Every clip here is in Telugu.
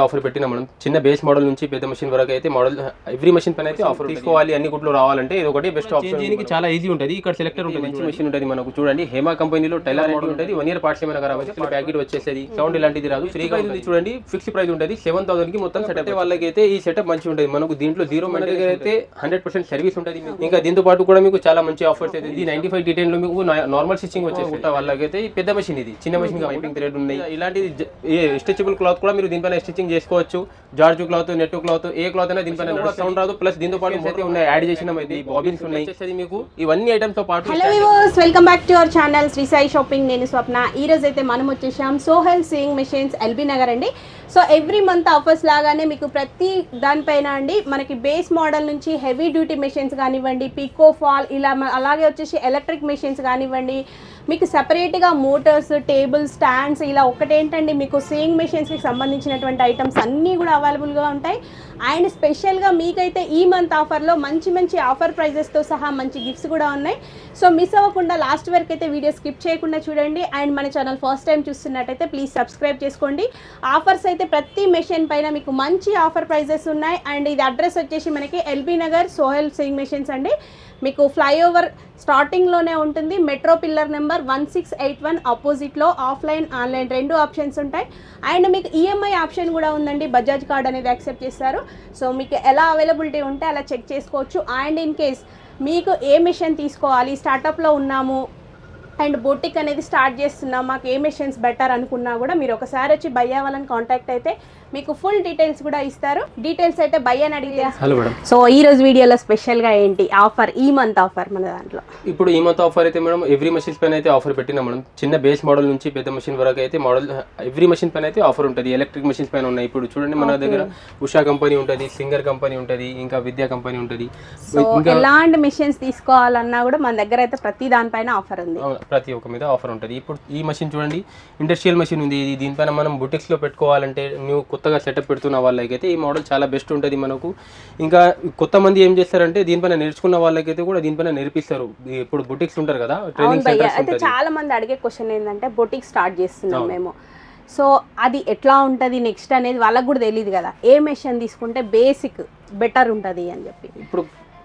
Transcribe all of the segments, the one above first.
ఆఫర్ పెట్టినా మనం చిన్న బేస్ మోడల్ నుంచి పెద్ద మెషిన్ వరకు అయితే మోడల్ ఎవ్రీ మెషిన్ పైన అయితే ఆఫర్ తీసుకోవాలి అన్ని గుట్లు రావాలంటే ఇది ఒకటి బెస్ట్ ఆప్షన్. దీనికి చాలా ఈజీ ఉంటుంది. ఇక్కడ సెలెక్టర్ ఉంటుంది, మంచి మెషిన్ ఉంటుంది మనకు. చూడండి హేమా కంపెనీలో టైలర్ మోడల్ ఉంటుంది. 1 year పార్ట్స్ ఏమైనా ఖరాబ్ అయితే ప్యాకెట్ వచ్చేసేది, సౌండ్ ఇలాంటిది రాదు, ఫ్రీగా ఉంది. చూడండి ఫిక్స్ ప్రైస్ ఉంటుంది 7,000 కి మొత్తం సెటప్. వాళ్ళకి అయితే ఈ సెటప్ మంచి ఉంటుంది మనకు. దీంట్లో జీరో మన దగ్గర అయితే 100% సర్వీస్ ఉంటుంది. ఇంకా దీంతో పాటు కూడా మీకు చాలా మంచి ఆఫర్స్ అయితే. ఇది 95 D10 లో మీకు నార్మల్ స్టిచ్చింగ్ వచ్చేసి వాళ్ళకైతే ఈ పెద్ద మెషిన్, ఇది చిన్న మెషిన్ పైపింగ్ థ్రెడ్ ఉన్నాయి. ఇలాంటిది స్ట్రెచబుల్ క్లాత్ కూడా మీరు దీనిపైన స్టిచ్చింగ్ చేసుకోవచ్చు. జార్జు క్లాత్, నెట్ క్లాత్, ఏ క్లాత్ అయినా దీనిపైన సౌండ్ రాదు. ప్లస్ దీంతో పాటు అయితే ఉన్నాయి, యాడ్ చేసిన బాబిన్స్ ఉన్నాయి మీకు. ఇవన్నీ ఐటమ్స్ తో పాటు. Hello viewers, welcome back to our channel Sri Sai shopping. నేను స్వప్న. ఈ రోజు అయితే మనం వచ్చేసాం సోహెల్ సేయింగ్ మెషిన్స్ ఎల్బీ నగర్ అండి. సో ఎవ్రీ మంత్ ఆఫర్స్ లాగానే మీకు ప్రతి దానిపైన అండి మనకి బేస్ మోడల్ నుంచి హెవీ డ్యూటీ మెషిన్స్ కానివ్వండి, పికో ఫాల్, ఇలా అలాగే వచ్చేసి ఎలక్ట్రిక్ మెషిన్స్ కానివ్వండి, మీకు సెపరేట్గా మోటార్స్, టేబుల్ స్టాండ్స్, ఇలా ఒకటేంటండి మీకు సేయింగ్ మెషిన్స్కి సంబంధించినటువంటి ఐటమ్స్ అన్నీ కూడా అవైలబుల్గా ఉంటాయి. అండ్ స్పెషల్గా మీకైతే ఈ మంత్ ఆఫర్లో మంచి మంచి ఆఫర్ ప్రైజెస్తో సహా మంచి గిఫ్ట్స్ కూడా ఉన్నాయి. సో మిస్ అవ్వకుండా లాస్ట్ వరకు అయితే వీడియో స్కిప్ చేయకుండా చూడండి. అండ్ మన ఛానల్ ఫస్ట్ టైం చూస్తున్నట్టయితే ప్లీజ్ సబ్స్క్రైబ్ చేసుకోండి. ఆఫర్స్ అయితే ప్రతి మెషిన్ పైన మీకు మంచి ఆఫర్ ప్రైజెస్ ఉన్నాయి. అండ్ ఇది అడ్రస్ వచ్చేసి మనకి LB Nagar Sohel sewing machines అండి. మీకు ఫ్లైఓవర్ స్టార్టింగ్లోనే ఉంటుంది. మెట్రో పిల్లర్ నెంబర్ 1681 ఆపోజిట్లో ఆఫ్లైన్, ఆన్లైన్ రెండు ఆప్షన్స్ ఉంటాయి. అండ్ మీకు ఈఎంఐ ఆప్షన్ కూడా ఉందండి. బజాజ్ కార్డ్ అనేది యాక్సెప్ట్ చేస్తారు. సో మీకు ఎలా అవైలబిలిటీ ఉంటే అలా చెక్ చేసుకోవచ్చు. అండ్ ఇన్ కేస్ మీకు ఏ మెషిన్ తీసుకోవాలి, స్టార్టప్లో ఉన్నాము అండ్ బొటిక్ అనేది స్టార్ట్ చేస్తున్నాం, మాకు ఏ మెషిన్స్ బెటర్ అనుకున్నా కూడా మీరు ఒకసారి వచ్చి భయ్యా వాళ్ళని కాంటాక్ట్ అయితే మీకు ఫుల్ డీటెయిల్స్ కూడా ఇస్తారు. డీటెయిల్స్ అయితే భయ్యాని అడిగితే. Hello madam. సో ఈ రోజు వీడియోలో స్పెషల్గా ఏంటి ఆఫర్, ఈ మంత్ ఆఫర్ మన దాంట్లో? ఇప్పుడు ఈ మంత్ ఆఫర్ అయితే మేడం ఎవ్రీ మెషిన్స్ పైన అయితే ఆఫర్ పెట్టినా మనం. చిన్న బేస్ మోడల్ నుంచి పెద్ద మెషిన్ వరకు అయితే మోడల్ ఎవ్రీ మెషిన్ పైన అయితే ఆఫర్ ఉంటుంది. ఎలక్ట్రిక్ మెషిన్స్ పైన ఉన్నాయి. ఇప్పుడు చూడండి మన దగ్గర ఉషా కంపెనీ ఉంటుంది, సింగర్ కంపెనీ ఉంటుంది, ఇంకా విద్యా కంపెనీ ఉంటుంది. సో ఎలాంటి మెషిన్స్ తీసుకోవాలన్నా కూడా మన దగ్గర అయితే ప్రతి దానిపైన ఆఫర్ ఉంది. ప్రతి ఒక్క మీద ఆఫర్ ఉంటుంది. ఇప్పుడు ఈ మెషిన్ చూడండి ఇండస్ట్రియల్ మెషిన్ ఉంది. దీనిపైన మనం బుటిక్స్ లో పెట్టుకోవాలంటే న్యూ కొత్తగా సెటప్ పెడుతున్న వాళ్ళకైతే ఈ మోడల్ చాలా బెస్ట్ ఉంటుంది మనకు. ఇంకా కొత్త మంది ఏం చేస్తారంటే దీనిపైన నేర్చుకున్న వాళ్ళకైతే కూడా దీనిపైన నేర్పిస్తారు. ఇప్పుడు బుటిక్స్ ఉంటారు కదా, ట్రైనింగ్ సెంటర్స్ అయితే చాలా మంది అడిగే క్వశ్చన్ ఏంటంటే బొటిక్ స్టార్ట్ చేస్తున్నాం మేము, సో అది ఎట్లా ఉంటుంది నెక్స్ట్ అనేది వాళ్ళకు కూడా తెలియదు కదా. ఏ మెషిన్ తీసుకుంటే బేసిక్ బెటర్ ఉంటుంది అని చెప్పి. ఇప్పుడు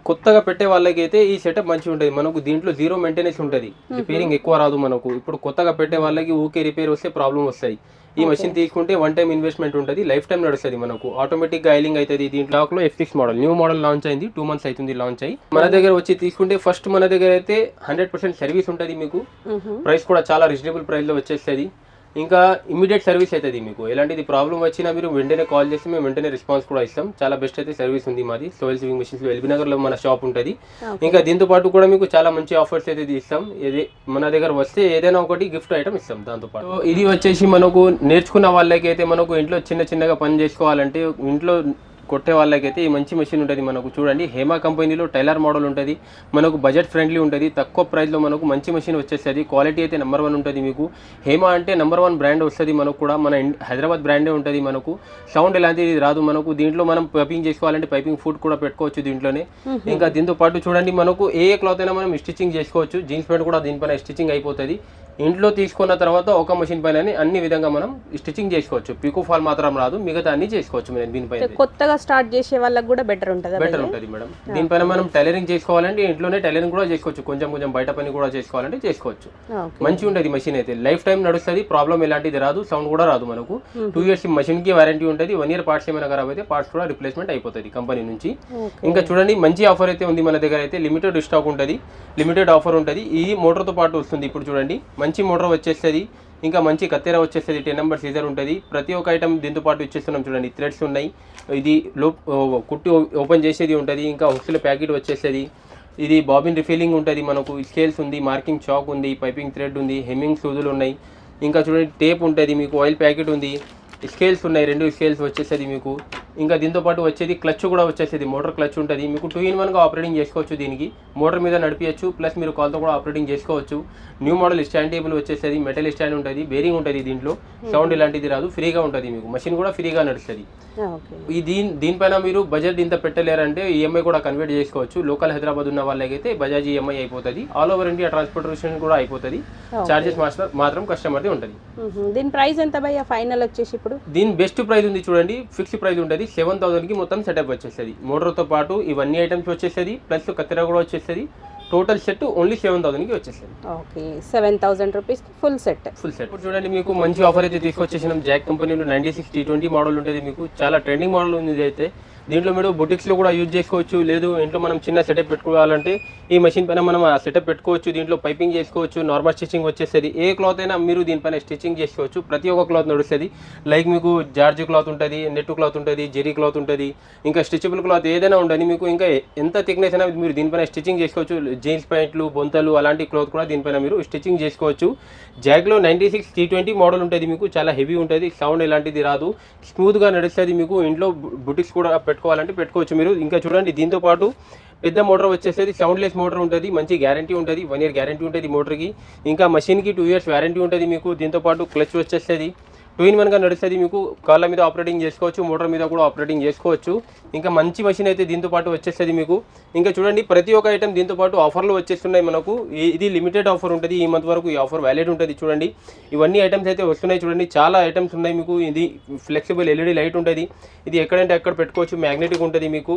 కొత్తగా పెట్టే వాళ్ళకి అయితే ఈ సెటప్ మంచిగా ఉంటుంది మనకు. దీంట్లో జీరో మెయింటెనెన్స్ ఉంటుంది, రిపేరింగ్ ఎక్కువ రాదు మనకు. ఇప్పుడు కొత్తగా పెట్టే వాళ్ళకి ఊకే రిపేర్ వస్తే ప్రాబ్లం వస్తాయి. ఈ మెషిన్ తీసుకుంటే 1 time ఇన్వెస్ట్మెంట్ ఉంటుంది, లైఫ్ టైం నడుస్తుంది మనకు. ఆటోమేటిక్ గా ఐలింగ్ అవుతుంది. దీంట్లో లో F6 model new model launch అయింది, 2 months అవుతుంది లాంచ్ అయ్యి. మన దగ్గర వచ్చి తీసుకుంటే ఫస్ట్ మన దగ్గర అయితే 100% సర్వీస్ ఉంటుంది మీకు. ప్రైస్ కూడా చాలా రీజనబుల్ ప్రైస్ లో వచ్చేస్తుంది. ఇంకా ఇమీడియట్ సర్వీస్ అవుతుంది మీకు. ఎలాంటిది ప్రాబ్లం వచ్చినా మీరు వెంటనే కాల్ చేస్తే మేము వెంటనే రెస్పాన్స్ కూడా ఇస్తాం. చాలా బెస్ట్ అయితే సర్వీస్ ఉంది మాది. సోహెల్ సేయింగ్ మెషిన్స్ లో ఎల్బీ నగర్ లో మన షాప్ ఉంటుంది. ఇంకా దీంతో పాటు కూడా మీకు చాలా మంచి ఆఫర్స్ అయితే ఇస్తాం. మన దగ్గర వస్తే ఏదైనా ఒకటి గిఫ్ట్ ఐటమ్ ఇస్తాం దాంతో పాటు. ఇది వచ్చేసి మనకు నేర్చుకున్న వాళ్ళకి అయితే మనకు ఇంట్లో చిన్నగా పని చేసుకోవాలంటే ఇంట్లో కొట్టే వాళ్ళకైతే ఈ మంచి మెషిన్ ఉంటుంది మనకు. చూడండి హేమా కంపెనీలో టైలర్ మోడల్ ఉంటుంది మనకు. బడ్జెట్ ఫ్రెండ్లీ ఉంటుంది, తక్కువ ప్రైస్లో మనకు మంచి మెషిన్ వచ్చేస్తుంది. క్వాలిటీ అయితే నెంబర్ 1 ఉంటుంది మీకు. హేమా అంటే నెంబర్ 1 బ్రాండ్ వస్తుంది మనకు కూడా. మన హైదరాబాద్ బ్రాండే ఉంటుంది మనకు. సౌండ్ ఎలాంటిది రాదు మనకు. దీంట్లో మనం పైపింగ్ చేసుకోవాలంటే పైపింగ్ ఫుడ్ కూడా పెట్టుకోవచ్చు దీంట్లోనే. ఇంకా దీంతో పాటు చూడండి మనకు ఏ క్లాత్ అయినా మనం స్టిచ్చింగ్ చేసుకోవచ్చు. జీన్స్ ప్యాంట్ కూడా దీనిపైన స్టిచ్చింగ్ అయిపోతుంది. ఇంట్లో తీసుకున్న తర్వాత ఒక మెషిన్ పైన అన్ని విధంగా మనం స్టిచ్చింగ్ చేసుకోవచ్చు. పికో ఫాల్ మాత్రం రాదు, మిగతా అన్ని చేసుకోవచ్చు మనం దీనిపైన. కొత్తగా స్టార్ట్ చేసే వాళ్ళకి కూడా బెటర్ ఉంటుంది మేడం. దీనిపైన మనం టైలరింగ్ చేసుకోవాలంటే ఇంట్లోనే టైలరింగ్ కూడా చేసుకోవచ్చు. కొంచెం బయట పని కూడా చేసుకోవాలంటే చేసుకోవచ్చు. మంచి ఉంటుంది మెషిన్ అయితే. లైఫ్ టైం నడుస్తుంది, ప్రాబ్లం ఎలాంటిది రాదు, సౌండ్ కూడా రాదు మనకు. 2 years మెషిన్ కి వారంటీ ఉంటుంది. 1 year పార్ట్స్ ఏమైనా ఖరాబ్ అయితే పార్ట్స్ కూడా రిప్లేస్మెంట్ అయిపోతుంది కంపెనీ నుంచి. ఇంకా చూడండి మంచి ఆఫర్ అయితే ఉంది మన దగ్గర అయితే. లిమిటెడ్ స్టాక్ ఉంటుంది, లిమిటెడ్ ఆఫర్ ఉంటుంది. ఈ మోటార్ తో పాటు వస్తుంది. ఇప్పుడు చూడండి మంచి మోటార్ వచ్చేస్తుంది. ఇంకా మంచి కత్తెర వచ్చేస్తుంది, 10 number సీజర్ ఉంటుంది. ప్రతి ఒక్క ఐటమ్ దీంతో పాటు ఇచ్చేస్తున్నాం. చూడండి థ్రెడ్స్ ఉన్నాయి. ఇది కుట్టి ఓపెన్ చేసేది ఉంటుంది. ఇంకా హుక్స్ల ప్యాకెట్ వచ్చేస్తుంది. ఇది బాబిన్ రిఫిల్లింగ్ ఉంటుంది మనకు. స్కేల్స్ ఉంది, మార్కింగ్ చాక్ ఉంది, పైపింగ్ థ్రెడ్ ఉంది, హెమ్మింగ్ సూదులు ఉన్నాయి. ఇంకా చూడండి టేప్ ఉంటుంది మీకు, ఆయిల్ ప్యాకెట్ ఉంది, స్కేల్స్ ఉన్నాయి, 2 స్కేల్స్ వచ్చేస్తుంది మీకు. ఇంకా దీంతో పాటు వచ్చేది క్లచ్ కూడా వచ్చేసేది, మోటార్ క్లచ్ ఉంటుంది మీకు 2-in-1 గా ఆపరేటింగ్ చేసుకోవచ్చు. దీనికి మోటార్ మీద నడిపించచ్చు, ప్లస్ మీరు కాల్తో కూడా ఆపరేటింగ్ చేసుకోవచ్చు. న్యూ మోడల్ స్టాండ్ టేబుల్ వచ్చేసేది, మెటల్ స్టాండ్ ఉంటుంది, బేరింగ్ ఉంటుంది దీంట్లో, సౌండ్ ఇలాంటిది రాదు, ఫ్రీగా ఉంటుంది మీకు, మషిన్ కూడా ఫ్రీగా నడుస్తుంది. ఈ దీనిపైన మీరు బడ్జెట్ ఇంత పెట్టలేరంటే ఈఎంఐ కూడా కన్వర్ట్ చేసుకోవచ్చు. లోకల్ హైదరాబాద్ ఉన్న వాళ్ళకైతే బజాజ్ ఈఎంఐ అయిపోతుంది, ఆల్ ఓవర్ ఇండియా ట్రాన్స్పోర్టేషన్ కూడా అయిపోతుంది. చార్జెస్ మాత్రం కస్టమర్ది ఉంటుంది. దీని ప్రైస్ ఎంత భయ్యా ఫైనల్ వచ్చేసి? ఇప్పుడు దీని బెస్ట్ ప్రైస్ ఉంది చూడండి, ఫిక్స్డ్ ప్రైస్ ఉంటుంది 7,000 కి మొత్తం సెటప్ వచ్చేస్తుంది. మోటార్తో పాటు ఇవన్నీ ఐటమ్స్ వచ్చేస్తుంది, ప్లస్ కత్తెర కూడా వచ్చేస్తుంది. టోటల్ సెట్ ఓన్లీ 7,000 కి వచ్చేస్తుంది. Okay, 7,000 rupees full set. ఇప్పుడు చూడండి మీకు మంచి ఆఫర్ అయితే తీసుకొచ్చేసినాం. జాక్ కంపెనీలో 96 T20 మోడల్ ఉంటుంది మీకు, చాలా ట్రెండింగ్ మోడల్ ఉంది ఇది అయితే. దీంట్లో మీరు బొటిక్స్లో కూడా యూజ్ చేసుకోవచ్చు, లేదు ఇంట్లో మనం చిన్న సెటప్ పెట్టుకోవాలంటే ఈ మెషిన్ పైన మనం ఆ సెటప్ పెట్టుకోవచ్చు. దీంట్లో పైపింగ్ చేసుకోవచ్చు, నార్మల్ స్టిచ్చింగ్ వచ్చేస్తుంది. ఏ క్లాత్ అయినా మీరు దీనిపైన స్టిచ్చింగ్ చేసుకోవచ్చు, ప్రతి ఒక్క క్లాత్ నడుస్తుంది. లైక్ మీకు జార్జ్ క్లాత్ ఉంటుంది, నెట్ క్లాత్ ఉంటుంది, జెరీ క్లాత్ ఉంటుంది, ఇంకా స్టిచబుల్ క్లాత్ ఏదైనా ఉండని మీకు. ఇంకా ఎంత థిక్నెస్ అయినా మీరు దీనిపైన స్టిచ్చింగ్ చేసుకోవచ్చు. జీన్స్ ప్యాంట్లు, బొంతలు అలాంటి క్లాత్ కూడా దీనిపైన మీరు స్టిచ్చింగ్ చేసుకోవచ్చు. జాగ్లో 96 T20 మోడల్ ఉంటుంది మీకు, చాలా హెవీ ఉంటుంది, సౌండ్ ఎలాంటిది రాదు, స్మూత్గా నడుస్తుంది మీకు. ఇంట్లో బుటిక్స్ కూడా పెట్టుకోవాలంటే పెట్టుకోవచ్చు మీరు. ఇంకా చూడండి దీంతో పాటు పెద్ద మోటార్ వచ్చేసేది, సౌండ్లెస్ మోటార్ ఉంటుంది, మంచి గ్యారంటీ ఉంటుంది, 1 year గ్యారంటీ ఉంటుంది మోటార్కి. ఇంకా మషిన్కి 2 years వారంటీ ఉంటుంది మీకు. దీంతో పాటు క్లచ్ వచ్చేస్తుంది, 2-in-1 గా నడుస్తుంది మీకు. కాళ్ళ మీద ఆపరేటింగ్ చేసుకోవచ్చు, మోటార్ మీద కూడా ఆపరేటింగ్ చేసుకోవచ్చు. ఇంకా మంచి మషిన్ అయితే దీంతో పాటు వచ్చేస్తుంది మీకు. ఇంకా చూడండి ప్రతి ఒక్క ఐటమ్ దీంతో పాటు ఆఫర్లు వచ్చేస్తున్నాయి మనకు. ఇది లిమిటెడ్ ఆఫర్ ఉంటుంది, ఈ మంత్ వరకు ఈ ఆఫర్ వ్యాలిడ్ ఉంటుంది. చూడండి ఇవన్నీ ఐటమ్స్ అయితే వస్తున్నాయి, చూడండి చాలా ఐటమ్స్ ఉన్నాయి మీకు. ఇది ఫ్లెక్సిబుల్ LED లైట్ ఉంటుంది, ఇది ఎక్కడంటే అక్కడ పెట్టుకోవచ్చు, మ్యాగ్నెటిక్ ఉంటుంది మీకు.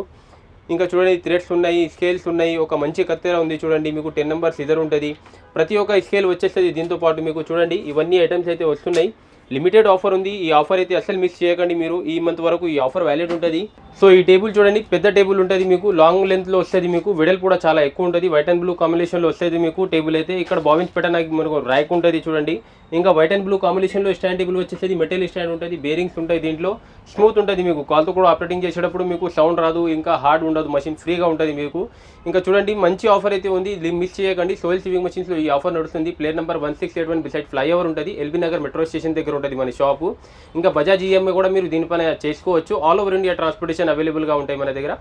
ఇంకా చూడండి థ్రెడ్స్ ఉన్నాయి, స్కేల్స్ ఉన్నాయి, ఒక మంచి కత్తెర ఉంది చూడండి మీకు, 10 నెంబర్ సిజర్ ఉంటుంది. ప్రతి ఒక్క స్కేల్ వచ్చేస్తుంది దీంతో పాటు మీకు. చూడండి ఇవన్నీ ఐటమ్స్ అయితే వస్తున్నాయి, లిమిటెడ్ ఆఫర్ ఉంది. ఈ ఆఫర్ అయితే అసలు మిస్ చేయకండి మీరు, ఈ మంత్ వరకు ఈ ఆఫర్ వ్యాలిడ్ ఉంటుంది. సో ఈ టేబుల్ చూడండి పెద్ద టేబుల్ ఉంటుంది మీకు, లాంగ్ లెంత్లో వస్తుంది మీకు, వెడల్పు కూడా చాలా ఎక్కువ ఉంటుంది, వైట్ అండ్ బ్లూ కాంబినేషన్లో వస్తుంది మీకు టేబుల్ అయితే. ఇక్కడ బాబిన్స్ పెట్టడానికి మనకు ర్యాక్ ఉంటుంది చూడండి. ఇంకా వైట్ అండ్ బ్లూ కాంబినేషన్లో స్టాండ్ టేబుల్ వచ్చేసి మెటల్ స్టాండ్ ఉంటుంది, బేరింగ్స్ ఉంటాయి దీంట్లో, స్మూత్ ఉంటుంది మీకు. కాల్తో కూడా ఆపరేటింగ్ చేసేటప్పుడు మీకు సౌండ్ రాదు, ఇంకా హార్డ్ ఉండదు, మషిన్ ఫ్రీగా ఉంటుంది మీకు. ఇంకా చూడండి మంచి ఆఫర్ అయితే ఉంది, ఇది మిస్ చేయకండి. సోయల్ సివింగ్ మషిన్స్లో ఈ ఆఫర్ నడుస్తుంది. ప్లేట్ నెంబర్ 1681 బిసైడ్ ఫ్లైఓవర్ ఉంటుంది, ఎల్బీ నగర్ మెట్రో స్టేషన్ దగ్గర ఉంటుంది మన షాపు. ఇంకా బజాజ్ ఈఎంఐ కూడా మీరు దీనిపైన చేసుకోవచ్చు. ఆల్ ఓవర్ ఇండియా ట్రాన్స్పోర్టేషన్ అవైలబుల్గా ఉంటాయి మన దగ్గర.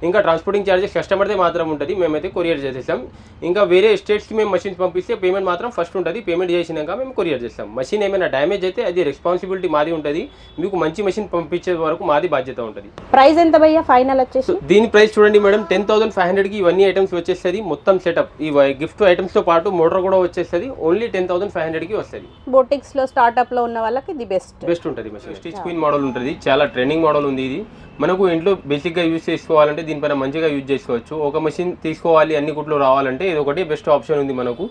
ఇంకా ట్రాన్స్పోర్టింగ్ ఛార్జెస్ కస్టమర్దే మాత్రం ఉంటుంది, మేమైతే కొరియర్ చేసేస్తాం. ఇంకా వేరే స్టేట్స్కి మేము మషిన్స్ పంపిస్తే పేమెంట్ మాత్రం ఫస్ట్ ఉంటుంది, పేమెంట్ చేసినాక మేము కొరియర్ చేస్తాం. మషిన్ ఏమైనా డ్యామేజ్ అయితే అది రెస్పాన్సిబిలిటీ మాది ఉంటుంది, మీకు మంచి మషిన్ పంపించే వరకు మాది బాధ్యత ఉంటుంది. ప్రైస్ ఎంత భయ్యా ఫైనల్ వచ్చేసి? దీని ప్రైస్ చూడండి మేడం 10,500 కి ఇవన్నీ ఐటమ్స్ వచ్చేస్తుంది, మొత్తం సెటప్. ఈ గిఫ్ట్ ఐటమ్స్ తో పాటు మోటార్ కూడా వచ్చేస్తుంది, ఓన్లీ 10,500 కి వస్తుంది. బొటిక్స్ లో స్టార్ట్అప్ లో ఉన్న వాళ్ళకి ఇది బెస్ట్ ఉంటుంది. మషిన్ స్టిచ్ క్వీన్ మోడల్ ఉంటుంది, చాలా ట్రెండింగ్ మోడల్ ఉంది ఇది. మనకు ఇంట్లో బేసిక్గా యూజ్ చేసుకోవాలంటే దీనిపైన మంచిగా యూజ్ చేసుకోవచ్చు. ఒక మెషిన్ తీసుకోవాలి అన్ని కుట్లు రావాలంటే ఇది ఒకటి బెస్ట్ ఆప్షన్ ఉంది మనకు.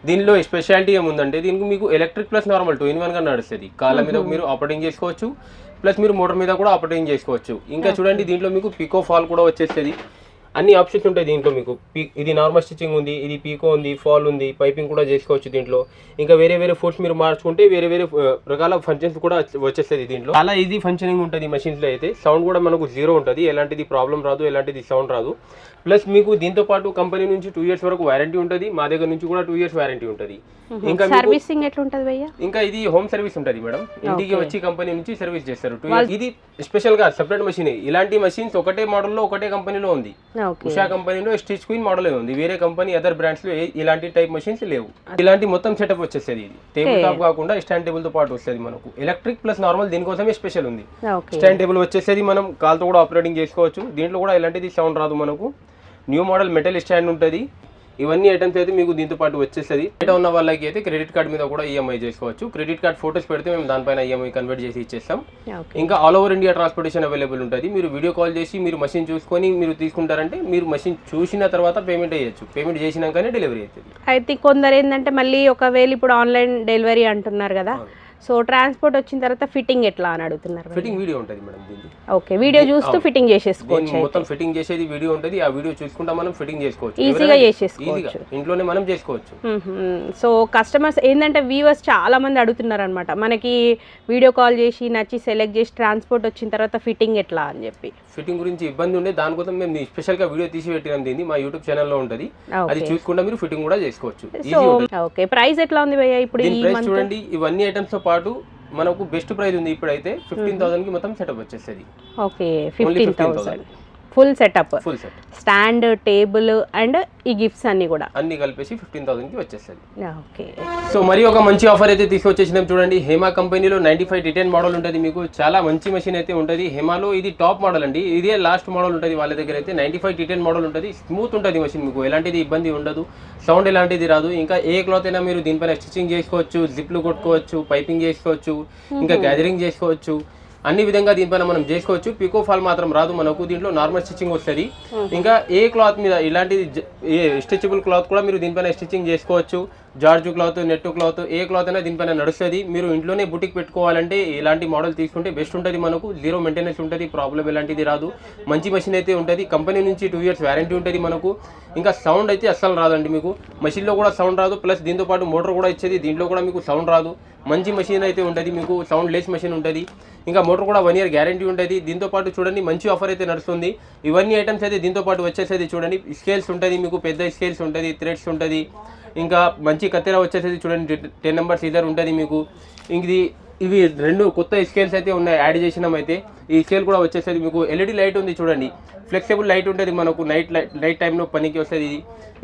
దీనిలో స్పెషాలిటీ ఏముందంటే దీనికి మీకు ఎలక్ట్రిక్ ప్లస్ నార్మల్ 2-in-1 గా నడుస్తుంది. కాళ్ళ మీద మీరు ఆపరేటింగ్ చేసుకోవచ్చు, ప్లస్ మీరు మోటార్ మీద కూడా ఆపరేటింగ్ చేసుకోవచ్చు. ఇంకా చూడండి దీంట్లో మీకు పీకో ఫాల్ కూడా వచ్చేస్తుంది, అన్ని ఆప్షన్స్ ఉంటాయి దీంట్లో మీకు. ఇది నార్మల్ స్టిచ్చింగ్ ఉంది, ఇది పీకో ఉంది, ఫాల్ ఉంది, పైపింగ్ కూడా చేసుకోవచ్చు దీంట్లో. ఇంకా వేరే వేరే ఫుడ్స్ మీరు మార్చుకుంటే వేరే వేరే రకాల ఫంక్షన్స్ కూడా వచ్చేస్తుంది దీంట్లో. చాలా ఈజీ ఫంక్షనింగ్ ఉంటుంది మషిన్స్లో అయితే. సౌండ్ కూడా మనకు 0 ఉంటుంది, ఎలాంటిది ప్రాబ్లం రాదు, ఎలాంటిది సౌండ్ రాదు. ప్లస్ మీకు దీంతో పాటు కంపెనీ నుంచి 2 years వరకు వారంటీ ఉంటుంది, మా దగ్గర నుంచి కూడా 2 years వారంటీ ఉంటుంది. ఇంకా సర్వీసింగ్ ఎట్లా ఉంటుంది భయ్యా? ఇంకా ఇది హోమ్ సర్వీస్ ఉంటుంది మేడం, ఇంటికి వచ్చి కంపెనీ నుంచి సర్వీస్ చేస్తారు 2 years. ఇది స్పెషల్ గా సెపరేట్ మషిన్. ఇలాంటి మషిన్స్ ఒకటే మోడల్లో ఒకటే కంపెనీలో ఉంది, ఉషా కంపెనీలో స్టిచ్ క్వీన్ మోడల్ ఉంది, వేరే కంపెనీ అదర్ బ్రాండ్స్ లో ఇలాంటి టైప్ మషిన్స్ లేవు. ఇలాంటి మొత్తం సెటప్ వచ్చేస్తుంది. ఇది టేబుల్ టాప్ కాకుండా స్టాండ్ టేబుల్ తో పాటు వస్తుంది మనకు, ఎలక్ట్రిక్ ప్లస్ నార్మల్, దీనికోసమే స్పెషల్ ఉంది. స్టాండ్ టేబుల్ వచ్చేసేది, మనం కాల్తో కూడా ఆపరేటింగ్ చేసుకోవచ్చు. దీంట్లో కూడా ఎలాంటిది సౌండ్ రాదు మనకు. న్యూ మోడల్ మెటల్ స్టాండ్ ఉంటుంది. ఇవన్నీ ఐటమ్స్ అయితే మీకు దీంతో పాటు వచ్చేస్తుంది. బయట ఉన్న వాళ్ళకి అయితే క్రెడిట్ కార్డ్ మీద కూడా ఈఎంఐ చేసుకోవచ్చు. క్రెడిట్ కార్డ్ ఫోటోస్ పెడితే మేము దానిపైన ఈఎంఐ కన్వర్ట్ చేసి ఇచ్చేస్తాం. ఇంకా all over India transportation available ఉంటుంది. మీరు వీడియో కాల్ చేసి మీరు మషిన్ చూసుకొని మీరు తీసుకుంటారంటే మీరు మషిన్ చూసిన తర్వాత పేమెంట్ చేయొచ్చు, పేమెంట్ చేసినాకనే డెలివరీ అవుతుంది. అయితే కొందరు ఏంటంటే మళ్ళీ ఒకవేళ ఇప్పుడు ఆన్లైన్ డెలివరీ అంటున్నారు కదా, సో ట్రాన్స్పోర్ట్ వచ్చిన తర్వాత ఫిట్టింగ్ ఎట్లా అని అడుగుతున్నారు. ఫిట్టింగ్ వీడియో ఉంటుంది మేడం దీనికి. ఓకే, వీడియో చూస్తూ ఫిట్టింగ్ చేసేసుకోవచ్చు. మొత్తం ఫిట్టింగ్ చేసేది వీడియో ఉంటుంది, ఆ వీడియో చూసుకుంటా మనం ఫిట్టింగ్ చేసుకోవచ్చు, ఈజీగా చేసేసుకోవచ్చు, ఇంట్లోనే మనం చేసుకోవచ్చు. సో కస్టమర్స్ ఏంటంటే వ్యూవర్స్ చాలా మంది అడుగుతున్నారు అనమాట, మనకి వీడియో కాల్ చేసి నచ్చి సెలెక్ట్ చేసి ట్రాన్స్పోర్ట్ వచ్చిన తర్వాత ఫిట్టింగ్ ఎట్లా అని చెప్పి. ఫిట్టింగ్ గురించి ఇబ్బంది ఉండే దానికోసం మేము స్పెషల్ గా వీడియో తీసి పెట్టినాం, దీన్ని మా యూట్యూబ్ ఛానల్లో ఉంటుంది, అది చూసుకుంటా మీరు ఫిట్టింగ్ కూడా చేసుకోవచ్చు. ఓకే, ప్రైస్ ఎట్లా ఉంది భయ్యా ఇప్పుడు? చూడండి ఇవన్నీ ఐటమ్స్ తో పాటు మనకు బెస్ట్ ప్రైస్ ఉంది ఇప్పుడైతే 15,000 కి మొత్తం సెటప్ వచ్చేస్తుంది. Okay 15,000 full setup, full set, stand, table and ఈ గిఫ్ట్స్ అన్ని కూడా అన్ని కలిపేసి 15,000 కి వచ్చేస్తుంది. ఓకే. సో మరి ఒక మంచి ఆఫర్ అయితే తీసుకొచ్చేసినాం చూడండి. హేమా కంపెనీలో 95 D10 మోడల్ ఉంటుంది మీకు. చాలా మంచి మెషిన్ అయితే ఉంటుంది. హేమాలో ఇది టాప్ మోడల్ అండి. ఇదే లాస్ట్ మోడల్ ఉంటుంది వాళ్ళ దగ్గర అయితే. 95 D10 మోడల్ ఉంటుంది. స్మూత్ ఉంటుంది మెషిన్, మీకు ఎలాంటిది ఇబ్బంది ఉండదు, సౌండ్ ఎలాంటిది రాదు. ఇంకా ఏ క్లాత్ అయినా మీరు దీనిపైన స్టిచ్చింగ్ చేసుకోవచ్చు, జిప్లు కొట్టుకోవచ్చు, పైపింగ్ చేసుకోవచ్చు, ఇంకా గ్యాదరింగ్ చేసుకోవచ్చు, అన్ని విధంగా దీనిపైన మనం చేసుకోవచ్చు. పికో ఫాల్ మాత్రం రాదు మనకు. దీంట్లో నార్మల్ స్టిచ్చింగ్ వస్తుంది. ఇంకా ఏ క్లాత్ మీద ఇలాంటిది ఏ స్ట్రెచబుల్ క్లాత్ కూడా మీరు దీనిపైన స్టిచ్చింగ్ చేసుకోవచ్చు. జార్జు క్లాత్, నెట్ క్లాత్, ఏ క్లాత్ అయినా దీనిపైన నడుస్తుంది. మీరు ఇంట్లోనే బుటిక్ పెట్టుకోవాలంటే ఇలాంటి మోడల్ తీసుకుంటే బెస్ట్ ఉంటుంది మనకు. జీరో మెయింటెనెన్స్ ఉంటుంది, ప్రాబ్లం ఎలాంటిది రాదు. మంచి మెషిన్ అయితే ఉంటుంది. కంపెనీ నుంచి 2 years వారంటీ ఉంటుంది మనకు. ఇంకా సౌండ్ అయితే అస్సలు రాదండి మీకు. మెషిన్లో కూడా సౌండ్ రాదు, ప్లస్ దీంతో పాటు మోటార్ కూడా ఇచ్చేది. దీంట్లో కూడా మీకు సౌండ్ రాదు. మంచి మెషిన్ అయితే ఉంటుంది మీకు. సౌండ్ లెస్ మెషిన్ ఉంటుంది. ఇంకా మోటార్ కూడా 1 year గ్యారంటీ ఉంటుంది. దీంతో పాటు చూడండి మంచి ఆఫర్ అయితే నడుస్తుంది. ఇవన్నీ ఐటమ్స్ అయితే దీంతో పాటు వచ్చేసేది చూడండి. స్కేల్స్ ఉంటుంది మీకు, పెద్ద స్కేల్స్ ఉంటుంది, థ్రెడ్స్ ఉంటుంది, ఇంకా మంచి కత్తెర వచ్చేసేది చూడండి. 10 numbers సీజర్ ఉంటుంది మీకు. ఇవి 2 కొత్త స్కేల్స్ అయితే ఉన్నాయి, యాడ్ చేసినాం అయితే. ఈ స్కేల్ కూడా వచ్చేసేది మీకు. ఎల్ఈడి లైట్ ఉంది చూడండి, ఫ్లెక్సిబుల్ లైట్ ఉంటుంది మనకు. నైట్ టైంలో పనికి వస్తుంది ఇది.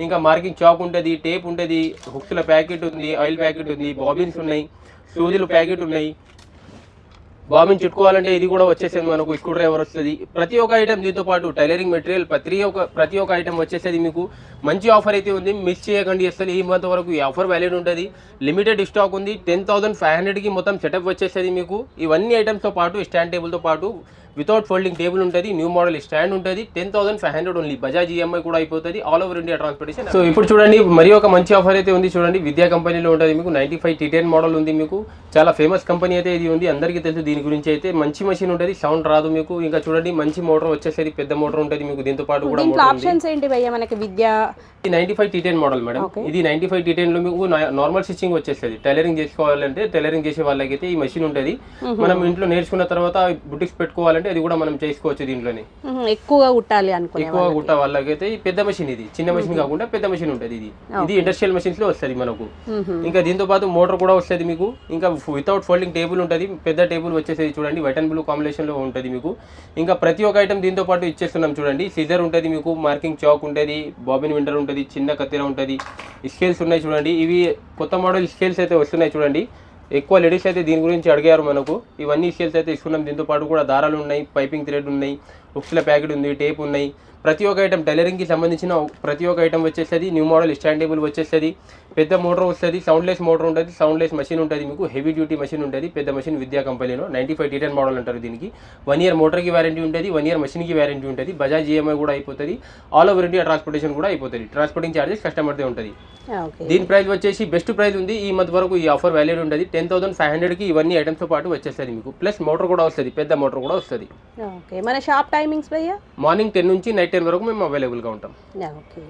ఇంకా మార్కింగ్ చాక్ ఉంటుంది, టేప్ ఉంటుంది, హుక్స్ల ప్యాకెట్ ఉంది, ఆయిల్ ప్యాకెట్ ఉంది, బాబిన్స్ ఉన్నాయి, సూదులు ప్యాకెట్ ఉన్నాయి. బాబిన్ చుట్టుకోవాలంటే ఇది కూడా వచ్చేసేది మనకు. స్క్రూ డ్రైవర్ వస్తుంది. ప్రతి ఒక్క ఐటమ్ దీంతో పాటు టైలరింగ్ మెటీరియల్ ప్రతి ఒక్క ఐటమ్ వచ్చేసేది మీకు. మంచి ఆఫర్ అయితే ఉంది, మిస్ చేయకండి అసలు. ఈ మంత్ వరకు ఈ ఆఫర్ వ్యాలిడ్ ఉంటుంది. లిమిటెడ్ స్టాక్ ఉంది. 10,500కి మొత్తం సెటప్ వచ్చేసేది మీకు. ఇవన్నీ ఐటమ్స్తో పాటు స్టాండ్ టేబుల్తో పాటు వితౌట్ ఫోల్డింగ్ టేబుల్ ఉంటుంది, న్యూ మోడల్ స్టాండ్ ఉంటుంది. 10,500 ఓన్లీ. బజాజ్ ఈఎంఐ కూడా అయిపోతుంది. All over India transportation. So ఇప్పుడు చూడండి మరి ఒక మంచి ఆఫర్ అయితే ఉంది చూడండి. విద్యా కంపెనీలో ఉంటుంది మీకు. 95 T10 మోడల్ ఉంది మీకు. చాలా ఫేమస్ కంపెనీ అయితే ఇది ఉంది, అందరికీ తెలుసు దీని గురించి అయితే. మంచి మెషిన్ ఉంటుంది, సౌండ్ రాదు మీకు. ఇంకా చూడండి మంచి మోటార్ వచ్చేసేది, పెద్ద మోటార్ ఉంటుంది మీకు. దీంతో పాటు కూడా ఆప్షన్స్ ఏంటి భయ్యా మనకి? విద్యా 95 T10 మోడల్ మేడం. ఇది 95 T10 లో మీకు నార్మల్ స్టిచ్చింగ్ వచ్చేస్తుంది. టైలరింగ్ చేసుకోవాలంటే, టైలరింగ్ చేసే వాళ్ళకైతే ఈ మెషిన్ ఉంటుంది. మనం ఇంట్లో నేర్చుకున్న తర్వాత బుటిక్స్ పెట్టుకోవాలంటే అది కూడా మనం చేసుకోవచ్చు దీంట్లోనే. ఎక్కువగా కుట్టాలి అనుకునే ఎక్కువ కుట్ట వాళ్ళకైతే ఈ పెద్ద మెషిన్, ఇది చిన్న మెషిన్ కాకుండా పెద్ద మెషిన్ ఉంటుంది. ఇది ఇండస్ట్రియల్ మెషిన్స్ లో వస్తుంది మనకు. ఇంకా దీంతో పాటు మోటార్ కూడా వస్తుంది మీకు. ఇంకా వితౌట్ ఫోల్డింగ్ టేబుల్ ఉంటుంది, పెద్ద టేబుల్ వచ్చేసేది చూడండి. వైట్ అండ్ బ్లూ కాంబినేషన్ లో ఉంటుంది మీకు. ఇంకా ప్రతి ఒక్క ఐటమ్ దీంతో పాటు ఇచ్చేస్తున్నాం చూడండి. సిజర్ ఉంటుంది మీకు, మార్కింగ్ చాక్ ఉంటుంది, బాబిన్ వింటర్ ఉంటుంది, చిన్న కత్తెర ఉంటుంది, స్కేల్స్ ఉన్నాయి చూడండి. ఇవి కొత్త మోడల్ స్కేల్స్ అయితే వస్తున్నాయి చూడండి. ఎక్కువ లేడీస్ అయితే దీని గురించి అడిగారు మనకు. ఇవన్నీ స్కేల్స్ అయితే ఇస్తున్నాం. దీంతో పాటు కూడా దారాలు ఉన్నాయి, పైపింగ్ థ్రెడ్ ఉన్నాయి, హుక్స్ల ప్యాకెట్ ఉంది, టేప్ ఉన్నాయి. ప్రతి ఒక్క ఐటమ్ టైలరింగ్కి సంబంధించిన ప్రతి ఒక్క ఐటమ్ వచ్చేస్తుంది. న్యూ మోడల్ స్టాండ్ టేబుల్ వచ్చేస్తుంది, పెద్ద మోటార్ వస్తుంది, సౌండ్లెస్ మోటార్ ఉంటుంది, సౌండ్లెస్ మెషిన్ ఉంటుంది మీకు. హెవీ డ్యూటీ మెషిన్ ఉంటుంది, పెద్ద మెషిన్. విద్యా కంపెనీలో 95 T10 మోడల్ అంటారు దీనికి. 1 year మోటార్కి వారంటీ ఉంటుంది, 1 year మెషిన్కి వారంటీ ఉంటుంది. బజాజ్ ఈఎంఐ కూడా అయిపోతుంది. ఆల్ ఓవర్ ఇండియా ట్రాన్స్పోర్టేషన్ కూడా అయిపోతుంది. ట్రాన్స్పోర్టింగ్ ఛార్జెస్ కస్టమర్దే ఉంటుంది. దీని ప్రైస్ వచ్చేసి బెస్ట్ ప్రైస్ ఉంది. ఈ మంత్ వరకు ఈ ఆఫర్ వ్యాలిడ్ ఉంటుంది. 10,500కి ఇవన్నీ ఐటమ్స్తో పాటు వచ్చేస్తుంది మీకు. ప్లస్ మోటార్ కూడా వస్తుంది, పెద్ద మోటార్ కూడా వస్తుంది. మన షాప్ టైమింగ్స్ భయ్యా? మార్నింగ్ 10 నుంచి నైట్ 10 వరకు మేము అవైలబుల్గా ఉంటాం. ఓకే.